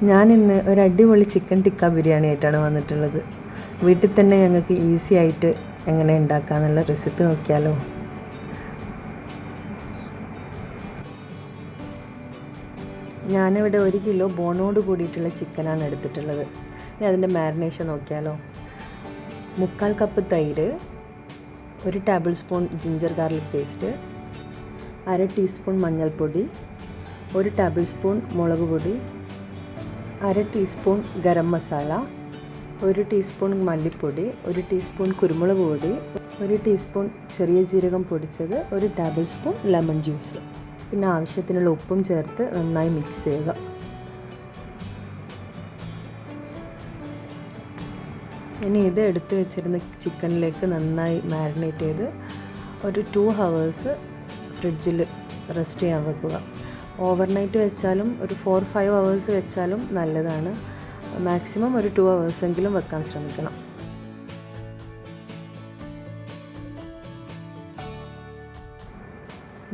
ഞാനിന്ന് ഒരു അടിപൊളി ചിക്കൻ ടിക്ക ബിരിയാണി ആയിട്ടാണ് വന്നിട്ടുള്ളത്. വീട്ടിൽ തന്നെ ഞങ്ങൾക്ക് ഈസി ആയിട്ട് എങ്ങനെ ഉണ്ടാക്കാമെന്നുള്ള റെസിപ്പി നോക്കിയാലോ. ഞാനിവിടെ 1 കിലോ ബോണോട് കൂടിയിട്ടുള്ള ചിക്കനാണ് എടുത്തിട്ടുള്ളത്. ഇനി അതിൻ്റെ മാരിനേഷൻ നോക്കിയാലോ. 3/4 കപ്പ് തൈര്, 1 table spoon ginger garlic paste, 1/2 teaspoon മഞ്ഞൾപ്പൊടി, 1 ടേബിൾ സ്പൂൺ മുളക് പൊടി, 1/2 ടീസ്പൂൺ ഗരം മസാല, 1 ടീസ്പൂൺ മല്ലിപ്പൊടി, 1 ടീസ്പൂൺ കുരുമുളക് പൊടി, 1 ടീസ്പൂൺ ചെറിയ ജീരകം പൊടിച്ചത്, 1 ടേബിൾ സ്പൂൺ ലെമൺ ജ്യൂസ്, പിന്നെ ആവശ്യത്തിനുള്ള ഉപ്പും ചേർത്ത് നന്നായി മിക്സ് ചെയ്യുക. ഇനി ഇത് എടുത്ത് വെച്ചിരുന്ന ചിക്കനിലേക്ക് നന്നായി മാരിനേറ്റ് ചെയ്ത് ഒരു 2 hours ഫ്രിഡ്ജിൽ റെസ്റ്റ് ചെയ്യാൻ വെക്കുക. ഓവർനൈറ്റ് വെച്ചാലും ഒരു 4-5 hours വെച്ചാലും നല്ലതാണ്. മാക്സിമം ഒരു 2 hours എങ്കിലും വെക്കാൻ ശ്രമിക്കണം.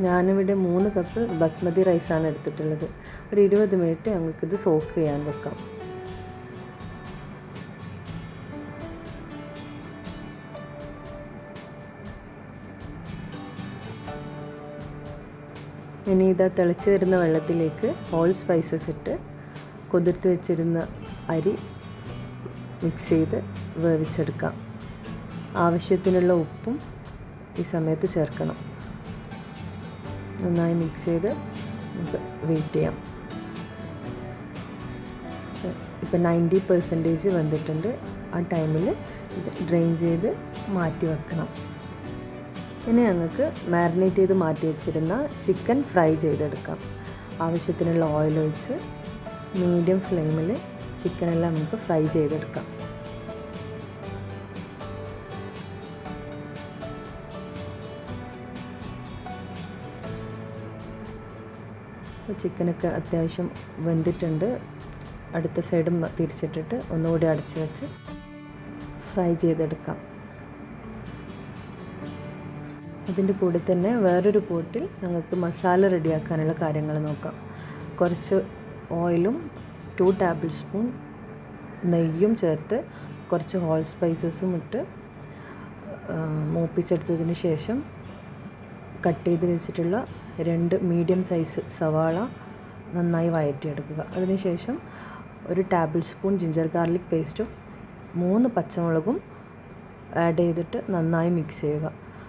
ഞാനിവിടെ 3 കപ്പ് ബസ്മതി റൈസാണ് എടുത്തിട്ടുള്ളത്. ഒരു 20 മിനിറ്റ് ഞങ്ങൾക്കിത് സോക്ക് ചെയ്യാൻ വെക്കാം. ഇനി ഇതാ തിളച്ച് വരുന്ന വെള്ളത്തിലേക്ക് ഓൾ സ്പൈസസ് ഇട്ട് കുതിർത്ത് വെച്ചിരുന്ന അരി മിക്സ് ചെയ്ത് വേവിച്ചെടുക്കാം. ആവശ്യത്തിനുള്ള ഉപ്പും ഈ സമയത്ത് ചേർക്കണം. നന്നായി മിക്സ് ചെയ്ത് നമുക്ക് വെയിറ്റ് ചെയ്യാം. ഇപ്പം 90% വെന്തിട്ടുണ്ട്. ആ ടൈമിൽ ഇത് ഡ്രെയിൻ ചെയ്ത് മാറ്റി വെക്കണം. ഇനി ഞങ്ങൾക്ക് മാരിനേറ്റ് ചെയ്ത് മാറ്റി വെച്ചിരുന്ന ചിക്കൻ ഫ്രൈ ചെയ്തെടുക്കാം. ആവശ്യത്തിനുള്ള ഓയിൽ ഒഴിച്ച് മീഡിയം ഫ്ലെയിമിൽ ചിക്കനെല്ലാം നമുക്ക് ഫ്രൈ ചെയ്തെടുക്കാം. ചിക്കനൊക്കെ അത്യാവശ്യം വെന്തിട്ടുണ്ട്. അടുത്ത സൈഡും തിരിച്ചിട്ടിട്ട് ഒന്നുകൂടി അടച്ച് വെച്ച് ഫ്രൈ ചെയ്തെടുക്കാം. അതിൻ്റെ കൂടെ തന്നെ വേറൊരു പോട്ടിൽ ഞങ്ങൾക്ക് മസാല റെഡിയാക്കാനുള്ള കാര്യങ്ങൾ നോക്കാം. കുറച്ച് ഓയിലും 2 ടേബിൾ സ്പൂൺ നെയ്യും ചേർത്ത് കുറച്ച് ഹോൾ സ്പൈസസും ഇട്ട് മൂപ്പിച്ചെടുത്തതിന് ശേഷം കട്ട് ചെയ്ത് വെച്ചിട്ടുള്ള 2 മീഡിയം സൈസ് സവാള നന്നായി വഴറ്റിയെടുക്കുക. അതിനുശേഷം 1 ടേബിൾ സ്പൂൺ ജിഞ്ചർ ഗാർലിക് പേസ്റ്റും 3 പച്ചമുളകും ആഡ് ചെയ്തിട്ട് നന്നായി മിക്സ് ചെയ്യുക.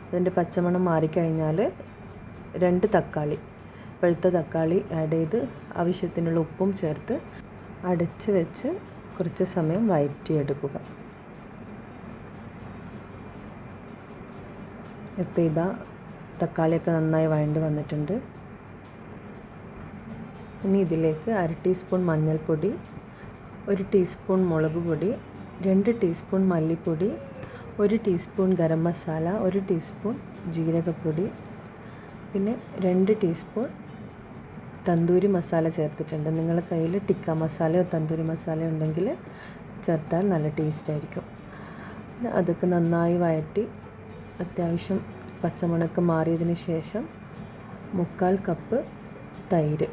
അതിൻ്റെ പച്ചമണം മാറിക്കഴിഞ്ഞാൽ 2 തക്കാളി, പഴുത്ത തക്കാളി ആഡ് ചെയ്ത് ആവശ്യത്തിനുള്ള ഉപ്പും ചേർത്ത് അടച്ച് വെച്ച് കുറച്ച് സമയം വഴറ്റിയെടുക്കുക. ഇപ്പോൾ ഇതാ തക്കാളിയൊക്കെ നന്നായി വഴണ്ട് വന്നിട്ടുണ്ട്. ഇനി ഇതിലേക്ക് 1/2 ടീസ്പൂൺ മഞ്ഞൾപ്പൊടി, 1 ടീസ്പൂൺ മുളക് പൊടി, 2 ടീസ്പൂൺ മല്ലിപ്പൊടി, 1 ടീസ്പൂൺ ഗരം മസാല, 1 ടീസ്പൂൺ ജീരകപ്പൊടി, പിന്നെ 2 ടീസ്പൂൺ തന്തൂരി മസാല ചേർത്തിട്ടുണ്ട്. നിങ്ങളുടെ കയ്യിൽ ടിക്ക മസാലയോ തന്തൂരി മസാലയോ ഉണ്ടെങ്കിൽ ചേർത്താൽ നല്ല ടേസ്റ്റായിരിക്കും. അതൊക്കെ നന്നായി വഴറ്റി അത്യാവശ്യം പച്ചമുളക് മാറിയതിന് ശേഷം 3/4 കപ്പ് തൈര്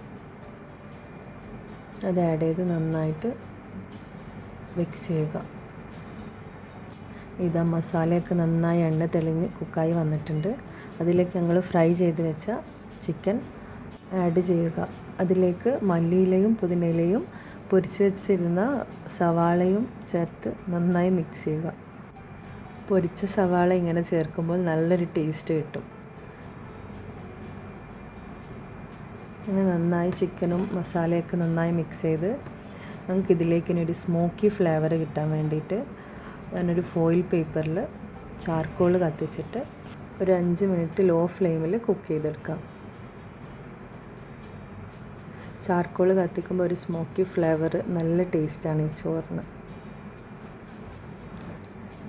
അത് ആഡ് ചെയ്ത് നന്നായിട്ട് മിക്സ് ചെയ്യുക. ഇതാ മസാലയൊക്കെ നന്നായി എണ്ണ തെളിഞ്ഞ് കുക്കായി വന്നിട്ടുണ്ട്. അതിലേക്ക് ഞങ്ങൾ ഫ്രൈ ചെയ്ത് വെച്ച ചിക്കൻ ആഡ് ചെയ്യുക. അതിലേക്ക് മല്ലിയിലയും പുതിനയിലയും പൊരിച്ച് വെച്ചിരുന്ന സവാളയും ചേർത്ത് നന്നായി മിക്സ് ചെയ്യുക. പൊരിച്ച സവാള ഇങ്ങനെ ചേർക്കുമ്പോൾ നല്ലൊരു ടേസ്റ്റ് കിട്ടും. ഇങ്ങനെ നന്നായി ചിക്കനും മസാലയൊക്കെ നന്നായി മിക്സ് ചെയ്ത് നമുക്കിതിലേക്ക് ഇനി ഒരു സ്മോക്കി ഫ്ലേവർ കിട്ടാൻ വേണ്ടിയിട്ട് ഞാനൊരു ഫോയിൽ പേപ്പറിൽ ചാർക്കോൾ കത്തിച്ചിട്ട് ഒരു 5 മിനിറ്റ് ലോ ഫ്ലെയിമിൽ കുക്ക് ചെയ്തെടുക്കാം. ചാർക്കോൾ കത്തിക്കുമ്പോൾ ഒരു സ്മോക്കി ഫ്ലേവർ നല്ല ടേസ്റ്റാണ് ഈ ചോറിന്.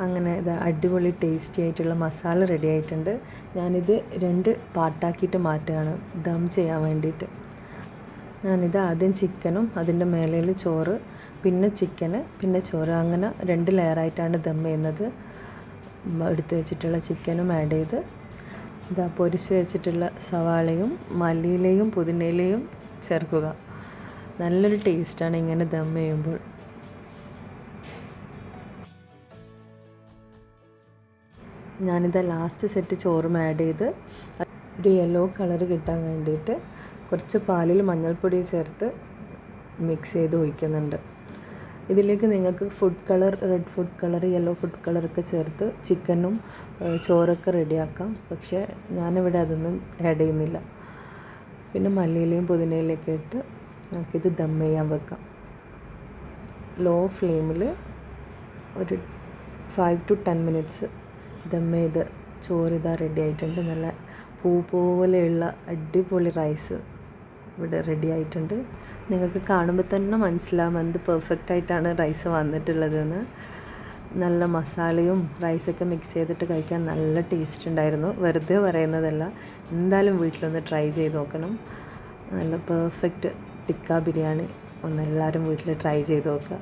അങ്ങനെ ഇത് അടിപൊളി ടേസ്റ്റി ആയിട്ടുള്ള മസാല റെഡി ആയിട്ടുണ്ട്. ഞാനിത് 2 പാർട്ടാക്കിയിട്ട് മാറ്റുകയാണ് ദം ചെയ്യാൻ വേണ്ടിയിട്ട്. ഞാനിത് ആദ്യം ചിക്കനും അതിൻ്റെ മേലയിൽ ചോറ്, പിന്നെ ചിക്കന്, പിന്നെ ചോറ്, അങ്ങനെ 2 ലെയറായിട്ടാണ് ദം ചെയ്യുന്നത്. എടുത്ത് വെച്ചിട്ടുള്ള ചിക്കനും ആഡ് ചെയ്ത് ഇതാ പൊരിച്ച് വെച്ചിട്ടുള്ള സവാളയും മല്ലിയിലയും പുതിനയിലയും ചേർക്കുക. നല്ലൊരു ടേസ്റ്റാണ് ഇങ്ങനെ ദം ചെയ്യുമ്പോൾ. ഞാനിത് ലാസ്റ്റ് സെറ്റ് ചോറും ആഡ് ചെയ്ത് ഒരു യെല്ലോ കളർ കിട്ടാൻ വേണ്ടിയിട്ട് കുറച്ച് പാലിൽ മഞ്ഞൾപ്പൊടി ചേർത്ത് മിക്സ് ചെയ്ത് ഒഴിക്കുന്നുണ്ട്. ഇതിലേക്ക് നിങ്ങൾക്ക് food colour, red food colour, yellow food കളറൊക്കെ ചേർത്ത് ചിക്കനും ചോറൊക്കെ റെഡിയാക്കാം. പക്ഷേ ഞാനിവിടെ അതൊന്നും ആഡ് ചെയ്യുന്നില്ല. പിന്നെ മല്ലിയിലയും പുതിനയിലയൊക്കെ ഇട്ട് നമുക്കിത് ദം ചെയ്യാൻ വെക്കാം. ലോ ഫ്ലെയിമിൽ ഒരു 5 to 10 മിനിറ്റ്സ് ദം ചെയ്ത് ചോറിതാ റെഡി ആയിട്ടുണ്ട്. നല്ല പൂ പോലെയുള്ള അടിപൊളി റൈസ് ഇവിടെ റെഡി ആയിട്ടുണ്ട്. നിങ്ങൾക്ക് കാണുമ്പോൾ തന്നെ മനസ്സിലാവും എന്ത് പെർഫെക്റ്റായിട്ടാണ് റൈസ് വന്നിട്ടുള്ളതെന്ന്. നല്ല മസാലയും റൈസൊക്കെ മിക്സ് ചെയ്തിട്ട് കഴിക്കാൻ നല്ല ടേസ്റ്റ് ഉണ്ടായിരുന്നു. വെറുതെ പറയുന്നതല്ല, എന്തായാലും വീട്ടിലൊന്ന് ട്രൈ ചെയ്ത് നോക്കണം. നല്ല പെർഫെക്റ്റ് ടിക്ക ബിരിയാണി ഒന്ന് എല്ലാവരും വീട്ടിൽ ട്രൈ ചെയ്ത് നോക്കുക.